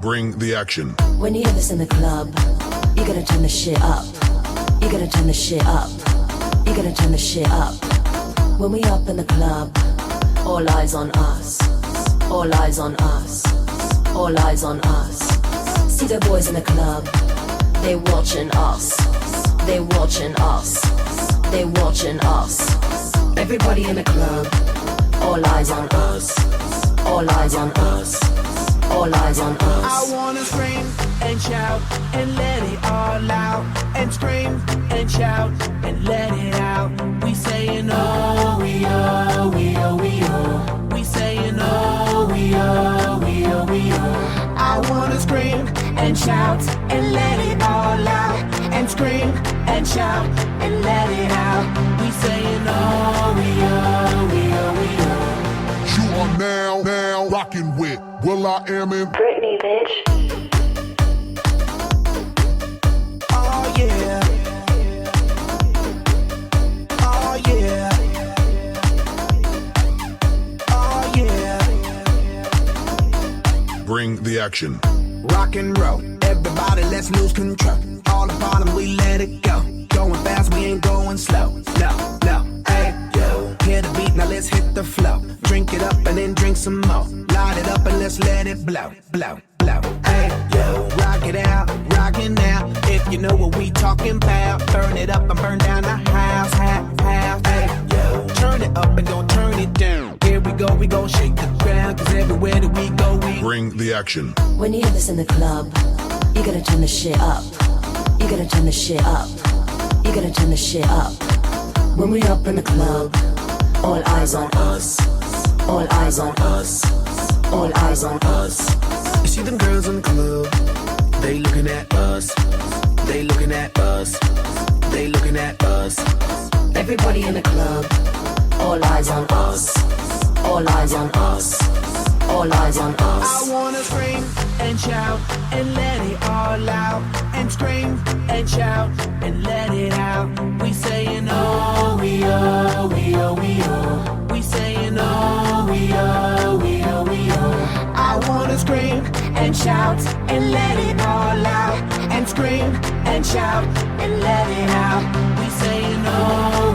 Bring the action. When you hear this in the club, you gotta turn the shit up. You gotta turn the shit up. You gotta turn the shit up. When we up in the club, all eyes on us. All eyes on us. All eyes on us. See the boys in the club, they watching us. They watching us. They watching us. Everybody in the club, all eyes on us. All eyes on us. All eyes on us. I wanna scream and shout and let it all out. And scream and shout and let it out. We saying oh, we oh, we oh, we oh. We saying oh, we oh, we oh, we oh. I wanna scream and shout and let it all out. And scream and shout and let it out. We saying oh, we oh, we oh, we oh. You are now rocking with will.i.am in Britney, bitch. Oh yeah. Oh yeah. Oh yeah. Bring the action. Rock and roll, everybody let's lose control. All the bottom we let it go. Going fast, we ain't going slow. No, no, hey, yo. Hear the beat, now let's hit the flow. Drink it up and then drink some more. Light it up and let's let it blow, blow, blow. Hey, yo. Rock it out, rock it now. If you know what we talking about, burn it up and burn down the house, house. Hey, yo. Turn it up and don't turn it down. Here we go, shake the ground. Cause everywhere that we go, we Bring the action. When you hear this in the club, you gotta turn the shit up. You gotta turn the shit up. You gotta turn the shit up. When we up in the club, all eyes on us. All eyes on us. All eyes on us. You see them girls in the club, they looking at us. They looking at us. They looking at us. Everybody in the club, all eyes on us. All eyes on us. All eyes on us. I wanna scream and shout and let it all out. And scream and shout and let it out. We saying oh, we oh, we oh, we oh. We saying oh, we oh, we oh, we oh. I wanna scream and shout and let it all out. And scream and shout and let it out. We saying oh,